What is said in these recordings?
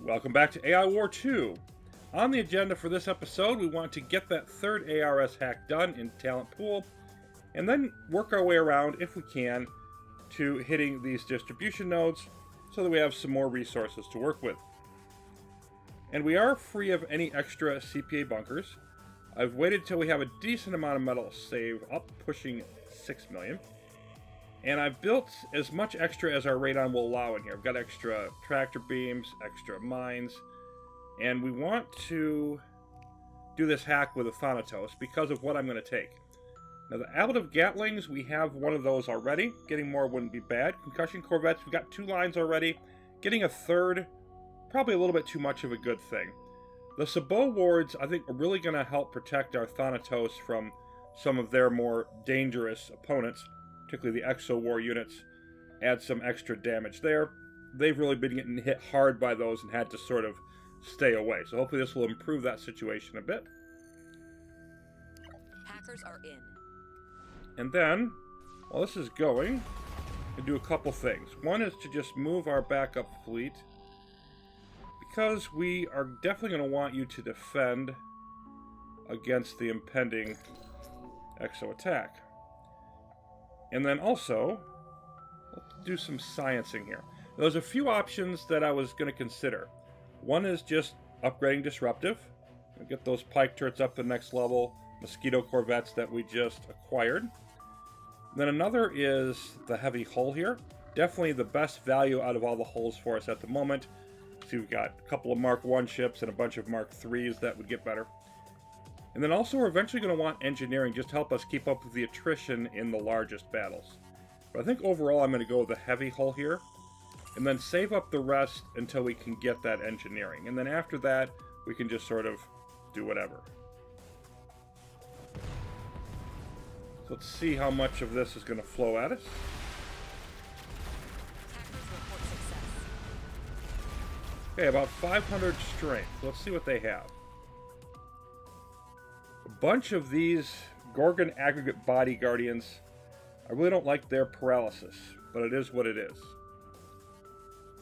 Welcome back to AI War 2. On the agenda for this episode, we want to get that third ARS hack done in Talent Pool, and then work our way around, if we can, to hitting these distribution nodes so that we have some more resources to work with. And we are free of any extra CPA bunkers. I've waited till we have a decent amount of metal saved up, pushing 6 million. And I've built as much extra as our radon will allow in here. I've got extra tractor beams, extra mines, and we want to do this hack with a Thanatos because of what I'm going to take. Now, the ablative Gatlings, we have one of those already. Getting more wouldn't be bad. Concussion Corvettes, we got 2 lines already. Getting a third, probably a little bit too much of a good thing. The Sabot wards, I think, are really going to help protect our Thanatos from some of their more dangerous opponents, particularly the Exo War units. Add some extra damage there. They've really been getting hit hard by those and had to sort of stay away. So hopefully this will improve that situation a bit. Hackers are in. And then, while this is going, we do a couple things. One is to just move our backup fleet, because we are definitely going to want you to defend against the impending Exo attack. And then also, let's do some sciencing here. There's a few options that I was going to consider. One is just upgrading Disruptive. We'll get those Pike turrets up to the next level, Mosquito Corvettes that we just acquired. Then another is the heavy hull here. Definitely the best value out of all the hulls for us at the moment. So we've got a couple of Mark 1 ships and a bunch of Mark 3s that would get better. And then also we're eventually going to want engineering just to help us keep up with the attrition in the largest battles. But I think overall I'm going to go with the heavy hull here. And then save up the rest until we can get that engineering. And then after that, we can just sort of do whatever. So let's see how much of this is going to flow at us. Okay, about 500 strength. Let's see what they have. A bunch of these Gorgon aggregate body guardians. I really don't like their paralysis, but it is what it is.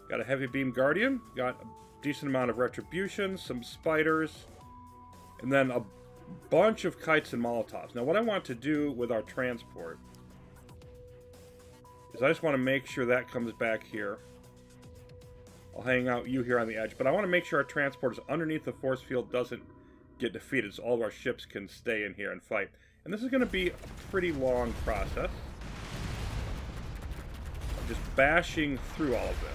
Got a heavy beam guardian, got a decent amount of retribution, some spiders, and then a bunch of kites and molotovs. Now what I want to do with our transport is I just want to make sure that comes back here. I'll hang out you here on the edge, but I want to make sure our transport is underneath the force field, doesn't get defeated, so all of our ships can stay in here and fight. And this is going to be a pretty long process. I'm just bashing through all of this.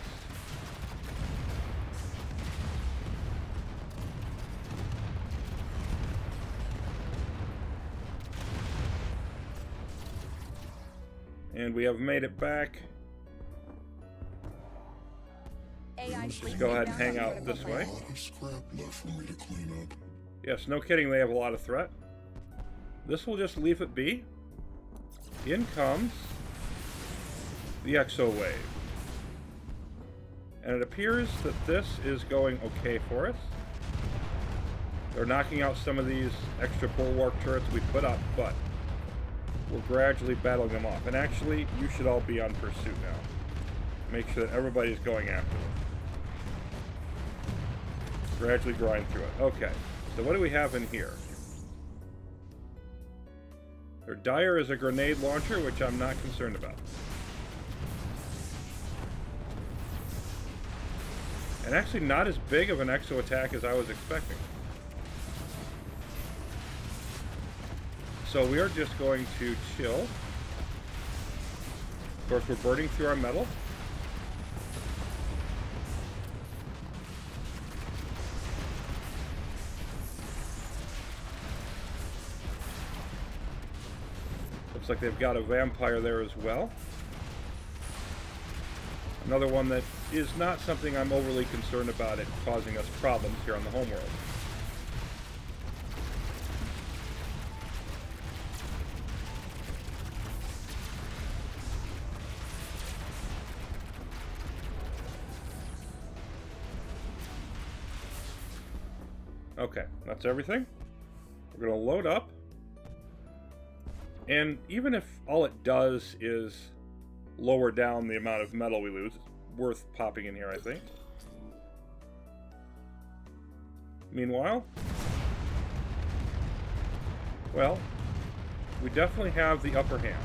And we have made it back. Let's go ahead and hang out this way. Yes, no kidding, they have a lot of threat. This will just leave it be. In comes the Exo Wave. And it appears that this is going okay for us. They're knocking out some of these extra bulwark turrets we put up, but we're gradually battling them off. And actually, you should all be on pursuit now. Make sure that everybody's going after them. Gradually grind through it. Okay, so what do we have in here? Their Dire is a grenade launcher, which I'm not concerned about. And actually not as big of an Exo attack as I was expecting. So we are just going to chill. Of course, we're burning through our metal. Looks like they've got a vampire there as well. Another one that is not something I'm overly concerned about it causing us problems here on the homeworld. Okay, that's everything. We're going to load up. And even if all it does is lower down the amount of metal we lose, it's worth popping in here, I think. Meanwhile, well, we definitely have the upper hand.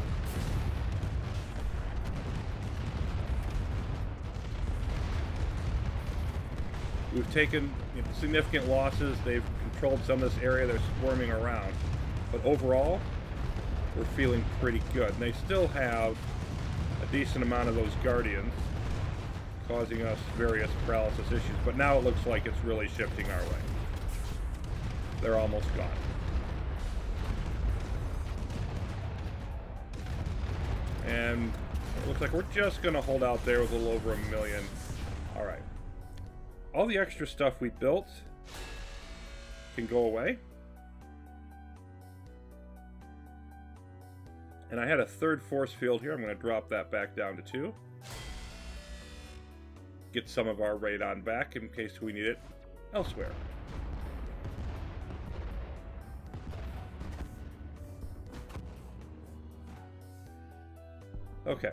We've taken significant losses. They've controlled some of this area. They're squirming around. But overall, we're feeling pretty good. And they still have a decent amount of those Guardians, causing us various paralysis issues. But now it looks like it's really shifting our way. They're almost gone. And it looks like we're just going to hold out there with a little over 1 million. Alright. All the extra stuff we built can go away. And I had a third force field here. I'm going to drop that back down to 2. Get some of our radon back in case we need it elsewhere. Okay.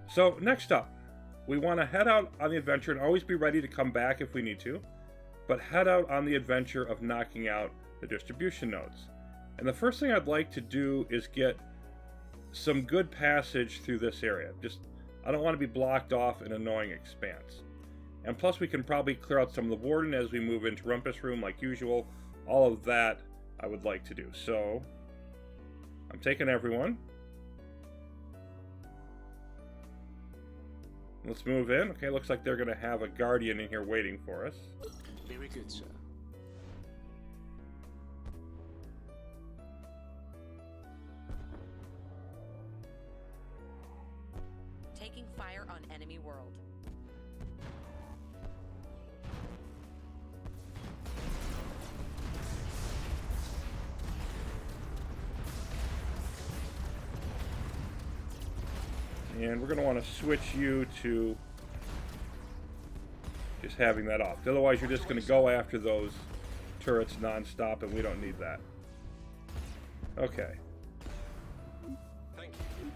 So, next up, we want to head out on the adventure and always be ready to come back if we need to, but head out on the adventure of knocking out the distribution nodes. And the first thing I'd like to do is get some good passage through this area. I don't want to be blocked off in an annoying expanse. And plus we can probably clear out some of the warden as we move into Rumpus Room like usual. All of that I would like to do. So, I'm taking everyone. Let's move in. Okay, looks like they're going to have a Guardian in here waiting for us. Very good, sir. Taking fire on enemy world. And we're going to want to switch you to just having that off. Otherwise, you're just going to go after those turrets non-stop, and we don't need that. Okay. Thank you.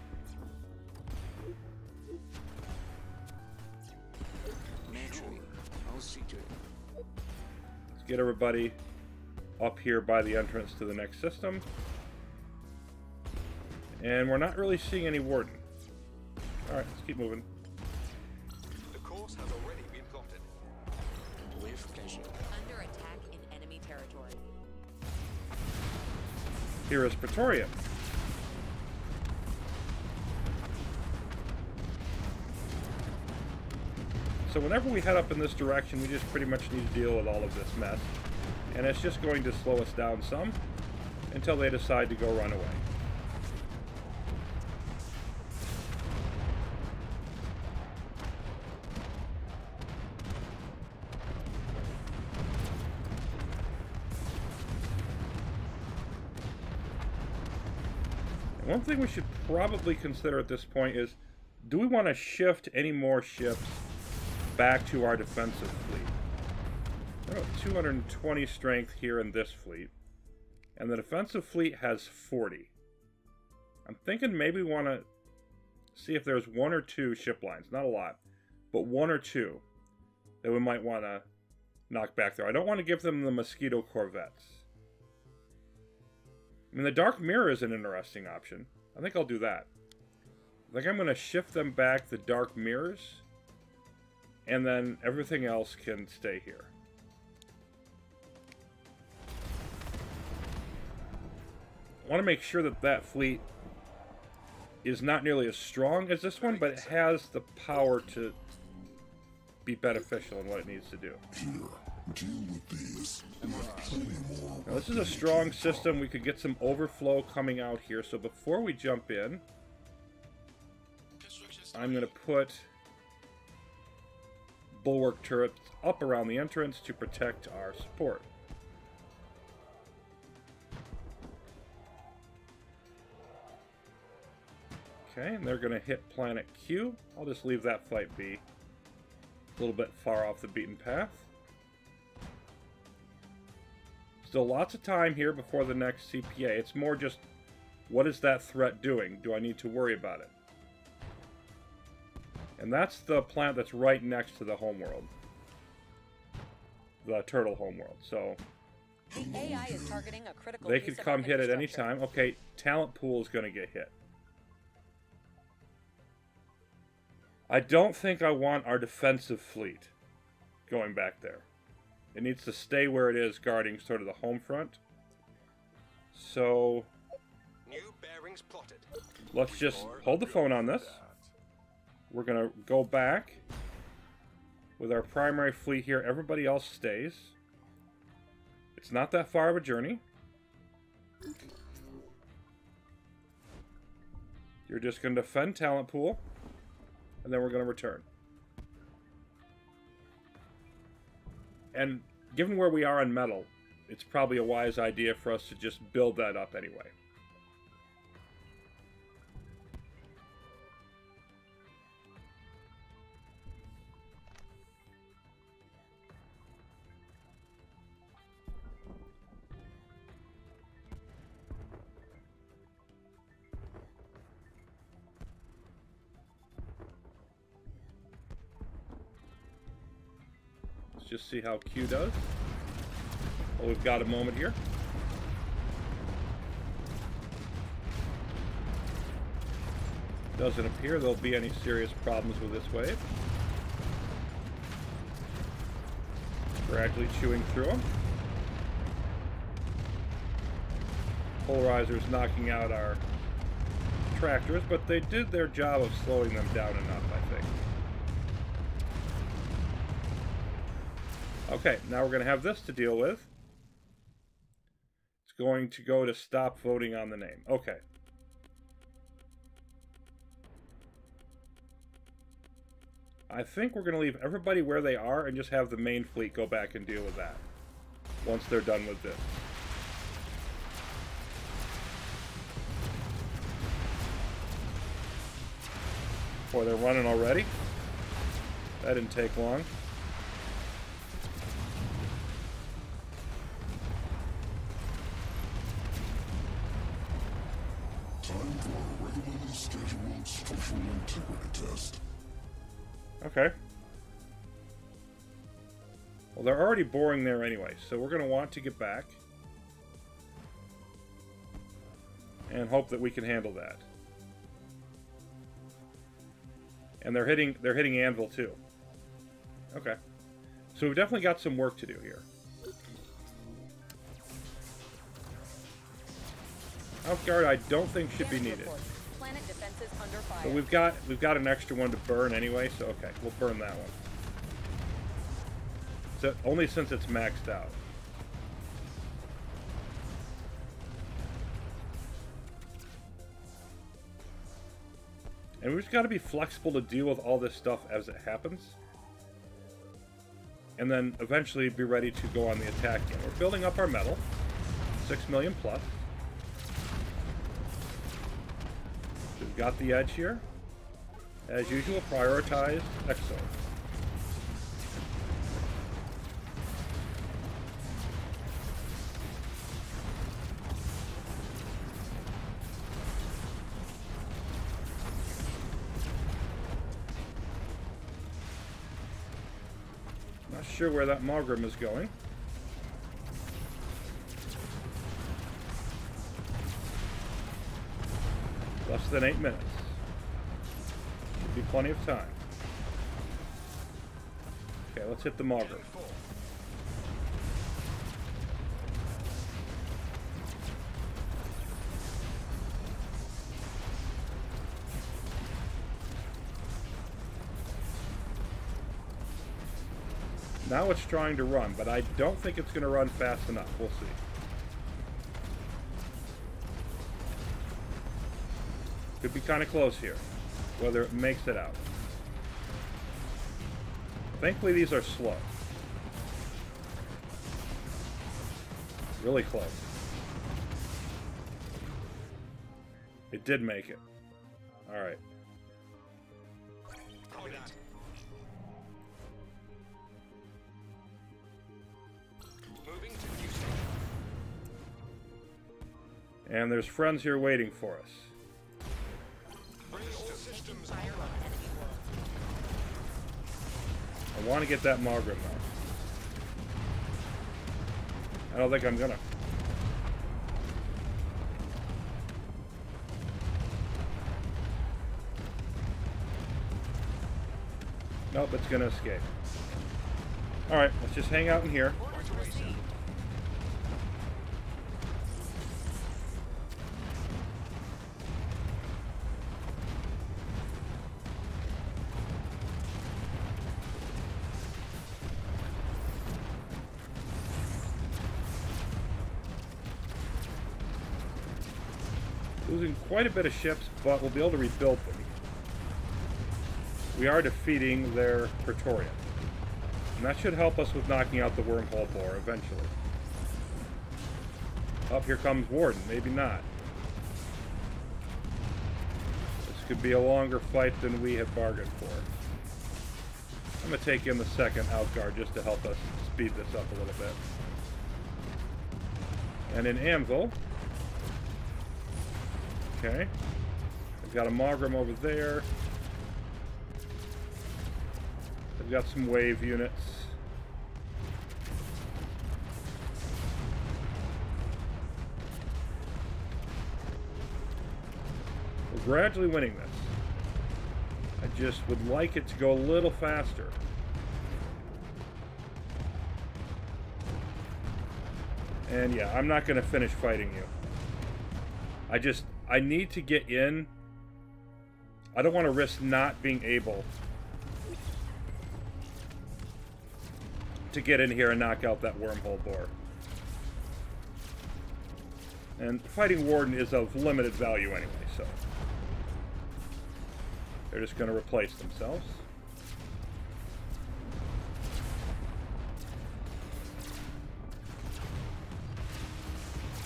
Naturally, I'll see to it. Let's get everybody up here by the entrance to the next system. And we're not really seeing any warden. Alright, let's keep moving. The course has already been plotted. With pleasure. Under attack in enemy territory. Here is Pretoria. So whenever we head up in this direction, we just pretty much need to deal with all of this mess. And it's just going to slow us down some until they decide to go run away. One thing we should probably consider at this point is, do we want to shift any more ships back to our defensive fleet? I have 220 strength here in this fleet, and the defensive fleet has 40. I'm thinking maybe we want to see if there's 1 or 2 ship lines, not a lot, but 1 or 2 that we might want to knock back there. I don't want to give them the Mosquito Corvettes. I mean, the Dark Mirror is an interesting option. I think I'll do that. I think I'm going to shift them back the Dark Mirrors, and then everything else can stay here. I want to make sure that that fleet is not nearly as strong as this one, but it has the power to be beneficial in what it needs to do. Deal with these. Now, this is a strong system. We could get some overflow coming out here. So before we jump in, I'm going to put bulwark turrets up around the entrance to protect our support. Okay, and they're going to hit planet Q. I'll just leave that flight be a little bit far off the beaten path. Still lots of time here before the next CPA. It's more just, what is that threat doing? Do I need to worry about it? And that's the planet that's right next to the homeworld. the turtle homeworld. So The AI is targeting a critical they piece could of come our hit at any infrastructure. time. Okay, talent pool is going to get hit. I don't think I want our defensive fleet going back there. It needs to stay where it is, guarding sort of the home front. So New bearings plotted. let's just hold the phone on this. We're going to go back with our primary fleet here. Everybody else stays. It's not that far of a journey. You're just going to defend talent pool, and then we're going to return. And given where we are on metal, it's probably a wise idea for us to just build that up anyway. Just see how Q does. Well, we've got a moment here. Doesn't appear there'll be any serious problems with this wave. Gradually chewing through them. Polarizers knocking out our tractors, but they did their job of slowing them down enough, I think. Okay, now we're going to have this to deal with. It's going to go to stop voting on the name. Okay. I think we're going to leave everybody where they are and just have the main fleet go back and deal with that once they're done with this. Boy, they're running already. That didn't take long. Time for a regularly scheduled structural integrity test. Okay. Well, they're already boring there anyway, so we're going to want to get back and hope that we can handle that. And they're hitting anvil too. Okay. So we've definitely got some work to do here. Outguard I don't think should be needed. Planet defenses under fire. But we've got an extra one to burn anyway, so okay, we'll burn that one. So only since it's maxed out. And we've just got to be flexible to deal with all this stuff as it happens. And then eventually be ready to go on the attack again. We're building up our metal. 6 million plus. We've got the edge here. As usual, prioritize Exo. Not sure where that Maugrim is going. Less than 8 minutes. Should be plenty of time. Okay, let's hit the Maugrim. Now it's trying to run, but I don't think it's going to run fast enough. We'll see. Could be kind of close here, whether it makes it out. Thankfully, these are slow. Really close. It did make it. All right. Copy that. Moving to new station. And there's friends here waiting for us. Bring all systems Fire on enemy world. I want to get that Maugrim though. I don't think I'm gonna. Nope, it's gonna escape. Alright, let's just hang out in here. Orders received. Losing quite a bit of ships, but we'll be able to rebuild them. We are defeating their Praetorian. And that should help us with knocking out the wormhole bore eventually. Up here comes Warden. Maybe not. This could be a longer fight than we have bargained for. I'm going to take in the second outguard just to help us speed this up a little bit. And in Anvil... Okay. I've got a Mogram over there. I've got some wave units. We're gradually winning this. I just would like it to go a little faster. And yeah, I'm not going to finish fighting you. I need to get in. I don't want to risk not being able to get in here and knock out that wormhole bore. And fighting Warden is of limited value anyway, so they're just going to replace themselves.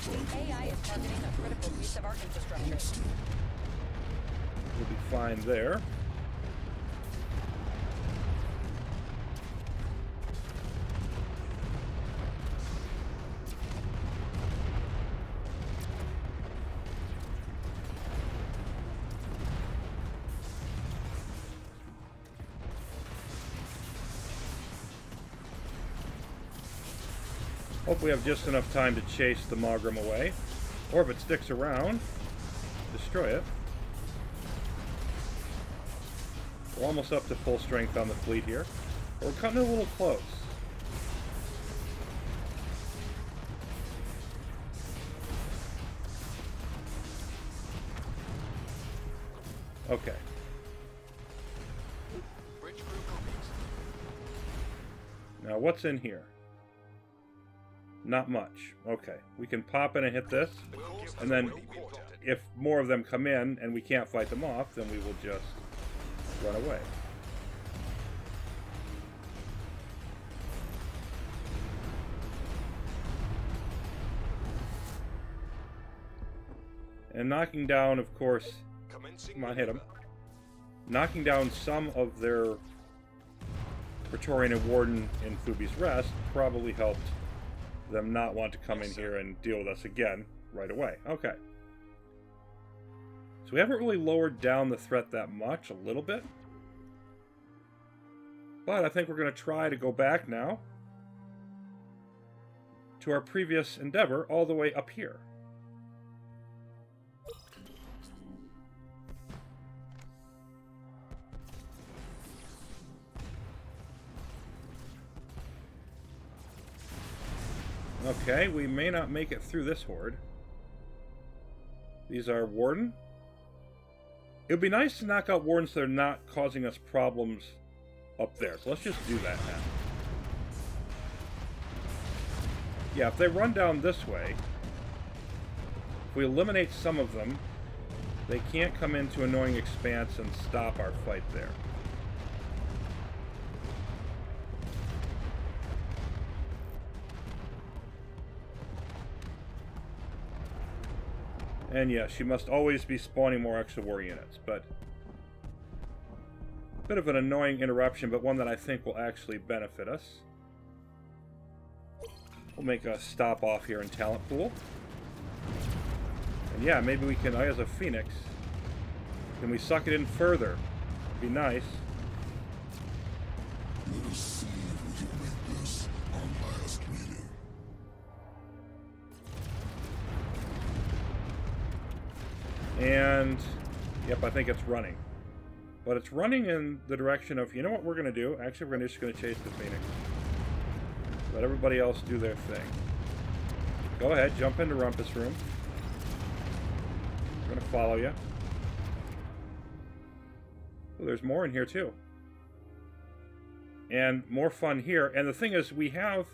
The AI is targeting a critical piece of our infrastructure. We'll be fine there. Hope we have just enough time to chase the Mogram away. Or if it sticks around, destroy it. We're almost up to full strength on the fleet here. But we're cutting it a little close. Okay. Bridge crew copies. Now what's in here? Not much. Okay. We can pop in and hit this. The course has And then already been plotted. if more of them come in and we can't fight them off, then we will just run away. And knocking down, of course, Commencing come on, hit them. maneuver. Knocking down some of their Praetorian and Warden in Fubi's Rest probably helped them not want to come in here and deal with us again right away. Okay. So we haven't really lowered down the threat that much, a little bit. But I think we're going to try to go back now to our previous endeavor all the way up here. Okay, we may not make it through this horde. These are Warden. It would be nice to knock out Wardens that are not causing us problems up there. So let's just do that now. Yeah, if they run down this way, if we eliminate some of them, they can't come into Annoying Expanse and stop our fight there. And yeah, she must always be spawning more extra war units, but a bit of an annoying interruption, but one that I think will actually benefit us. We'll make a stop off here in Talent Pool. And yeah, maybe we can, as a Phoenix, can we suck it in further? Be nice. Let us see if we can make this our last meeting. And, yep, I think it's running. But it's running in the direction of, you know what we're going to do? Actually, we're just going to chase the Phoenix. Let everybody else do their thing. Go ahead, jump into Rumpus Room. I'm going to follow you. Oh, there's more in here, too. And more fun here. And the thing is, we have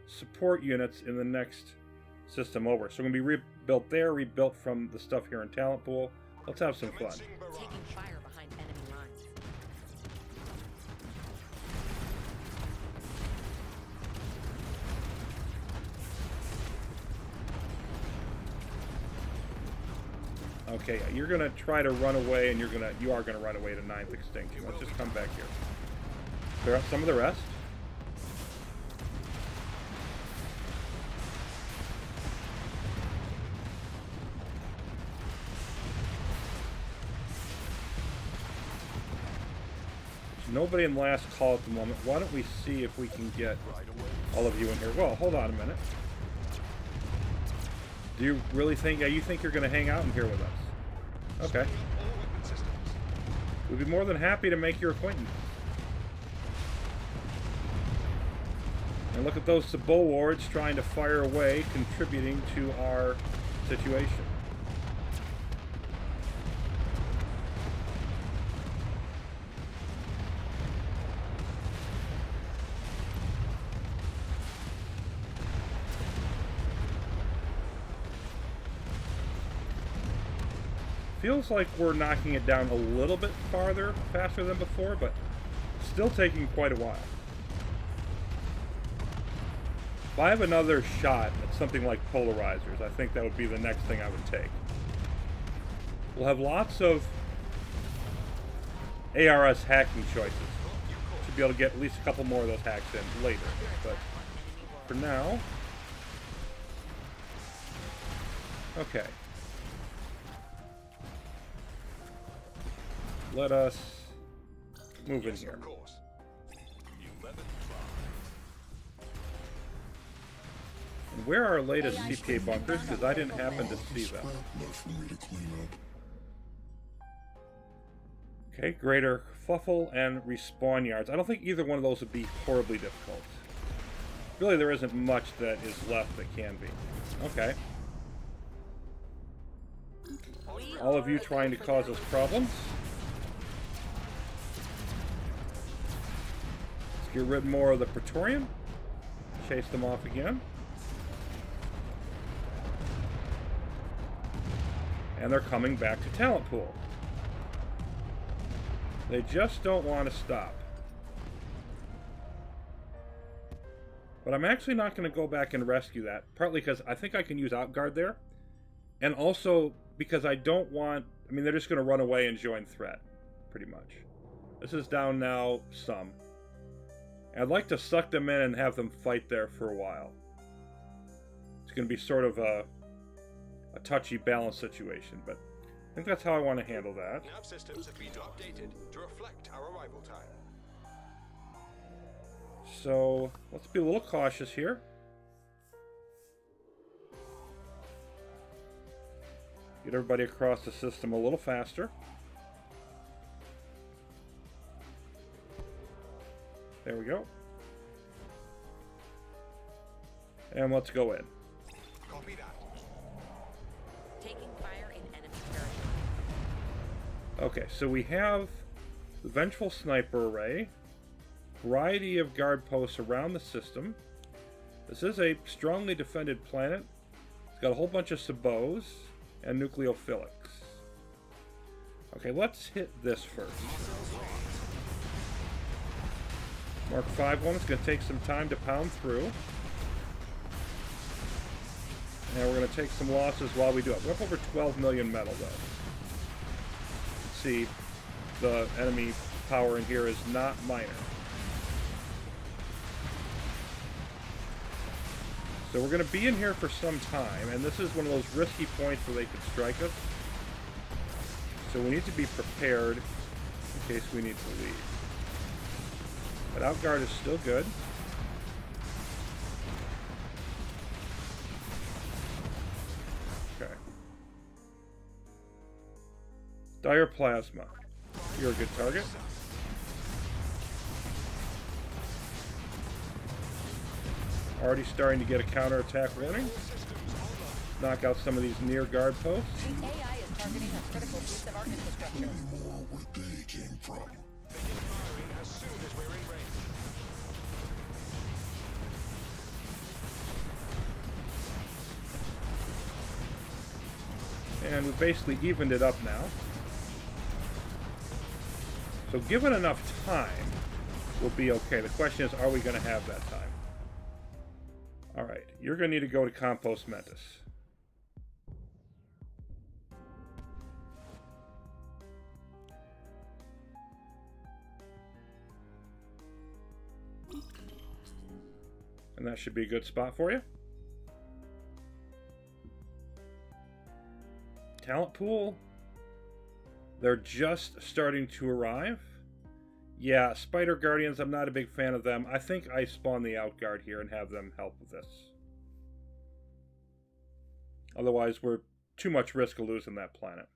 support units in the next system over. So we're going to be rebuilt there, rebuilt from the stuff here in Talent Pool. Let's have some fun. Taking fire behind enemy lines. Okay, you're gonna try to run away, and you are gonna run away to 9th extinction. Let's just come back here. Clear out some of the rest. There's nobody in last call at the moment. Why don't we see if we can get all of you in here? Well, hold on a minute. Do you really think, you think you're going to hang out in here with us? Okay. We'd be more than happy to make your acquaintance. And look at those Sabo wards trying to fire away, contributing to our situation. Feels like we're knocking it down a little bit farther, faster than before, but still taking quite a while. If I have another shot at something like polarizers, I think that would be the next thing I would take. We'll have lots of ARS hacking choices. Should be able to get at least a couple more of those hacks in later, but for now... Okay. Let us move in here. And where are our latest CPA bunkers? Because I didn't happen to see them. Okay, greater Fuffle and respawn yards. I don't think either one of those would be horribly difficult. Really, there isn't much that is left that can be. Okay. All of you trying to cause us problems. Get rid more of the Praetorian. Chase them off again. And they're coming back to Talent Pool. They just don't want to stop. But I'm actually not going to go back and rescue that. Partly because I think I can use Outguard there. And also because I don't want... I mean, they're just going to run away and join threat. Pretty much. This is down now some. I'd like to suck them in and have them fight there for a while. It's going to be sort of a touchy balance situation, but I think that's how I want to handle that. Nav systems have been updated to reflect our arrival time. So let's be a little cautious here. Get everybody across the system a little faster. There we go. And let's go in. Copy that. Taking fire in enemy territory. Okay, so we have the Vengeful Sniper Array, variety of guard posts around the system. This is a strongly defended planet. It's got a whole bunch of Sabos and Nucleophilics. Okay, let's hit this first. Mark 5 one is going to take some time to pound through. And we're going to take some losses while we do it. We're up over 12 million metal, though. See, the enemy power in here is not minor. So we're going to be in here for some time, and this is one of those risky points where they could strike us. So we need to be prepared in case we need to leave. But Outguard is still good. Okay. Dire Plasma. You're a good target. Already starting to get a counterattack warning. Knock out some of these near guard posts. The AI is targeting a critical piece of our infrastructure. More where they came from. Begin firing as soon as we're in range. And we've basically evened it up now. So given enough time, we'll be okay. The question is, are we going to have that time? Alright, you're going to need to go to Compost Mentis. And that should be a good spot for you. Talent pool. They're just starting to arrive. Yeah, Spider Guardians, I'm not a big fan of them. I think I spawn the Outguard here and have them help with this. Otherwise, we're too much risk of losing that planet.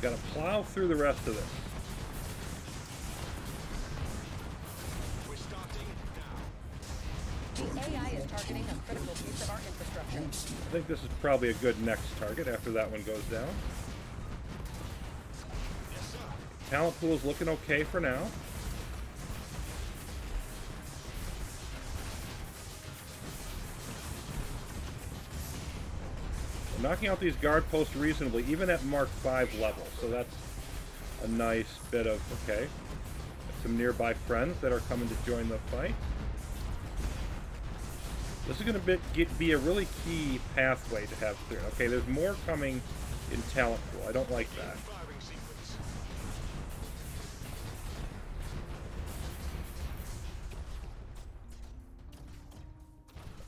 Got to plow through the rest of this. We're starting now. The AI is targeting a critical piece of our infrastructure. I think this is probably a good next target after that one goes down. Yes, sir. Talent pool is looking okay for now. We're knocking out these guard posts reasonably, even at Mark 5 level, so that's a nice bit of, okay. Some nearby friends that are coming to join the fight. This is going to be a really key pathway to have cleared. Okay, there's more coming in Talent Pool. I don't like that. Firing sequence.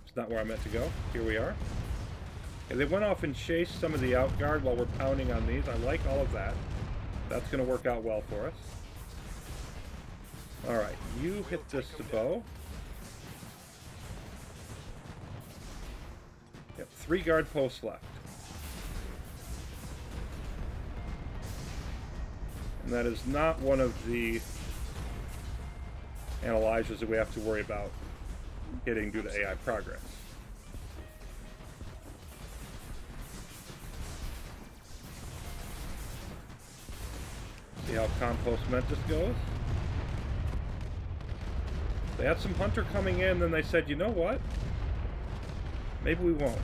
It's not where I meant to go. Here we are. Okay, they went off and chased some of the Outguard while we're pounding on these. I like all of that. That's going to work out well for us. Alright, you hit this bow. Yep, 3 guard posts left. And that is not one of the analyzers that we have to worry about hitting due to AI progress. See how Compost Mentis goes? They had some Hunter coming in, then they said, you know what? Maybe we won't.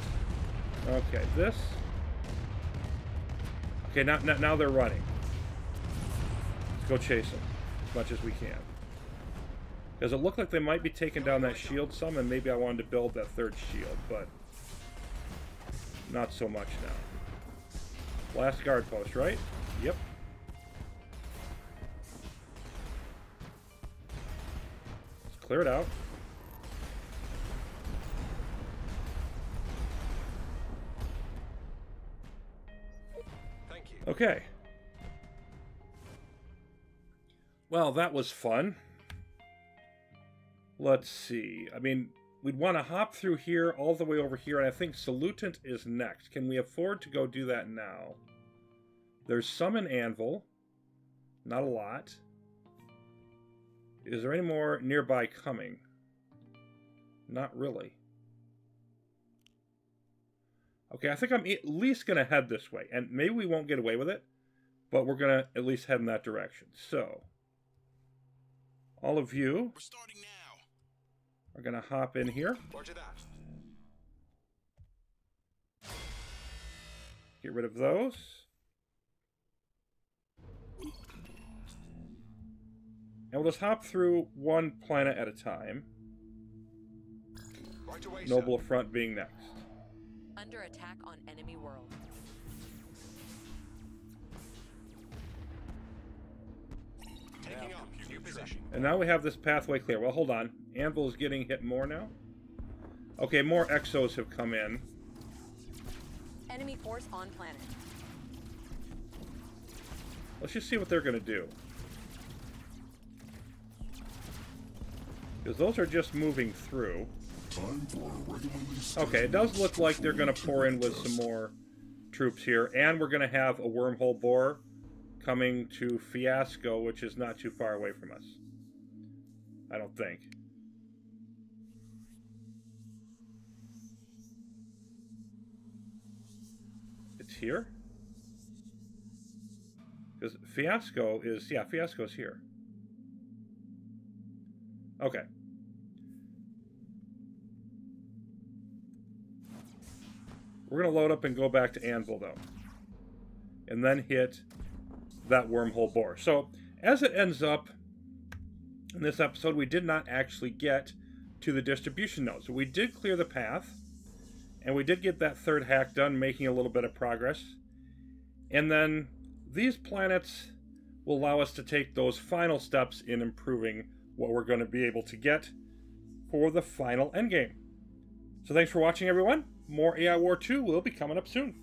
Okay, this. Okay, now they're running. Let's go chase them as much as we can. Because it looked like they might be taking down that shield some, and maybe I wanted to build that 3rd shield, but not so much now. Last guard post, right? Yep. Let's clear it out. Thank you. Okay. Well, that was fun. Let's see. I mean, we'd want to hop through here all the way over here, and I think Salutant is next. Can we afford to go do that now? There's some in Anvil. Not a lot. Is there any more nearby coming? Not really. Okay, I think I'm at least going to head this way. And maybe we won't get away with it, but we're going to at least head in that direction. So, all of you We're starting now. are going to hop in here. Roger that. Get rid of those. And we'll just hop through one planet at a time. Right away, Noble Front being next. Under attack on enemy world. sir. Taking up new position. And now we have this pathway clear. Well, hold on. Anvil is getting hit more now. Okay, more Exos have come in. Enemy force on planet. Let's just see what they're going to do. Because those are just moving through. Time for a regularly Okay, it does look like they're going to pour in with some more troops here. And we're going to have a wormhole bore coming to Fiasco, which is not too far away from us. I don't think. It's here? Because Fiasco is... Yeah, Fiasco's here. Okay. We're going to load up and go back to Anvil, though. And then hit that wormhole bore. So, as it ends up, in this episode, we did not actually get to the distribution node. So we did clear the path, and we did get that third hack done, making a little bit of progress. And then these planets will allow us to take those final steps in improving what we're going to be able to get for the final endgame. So thanks for watching, everyone. More AI War 2 will be coming up soon.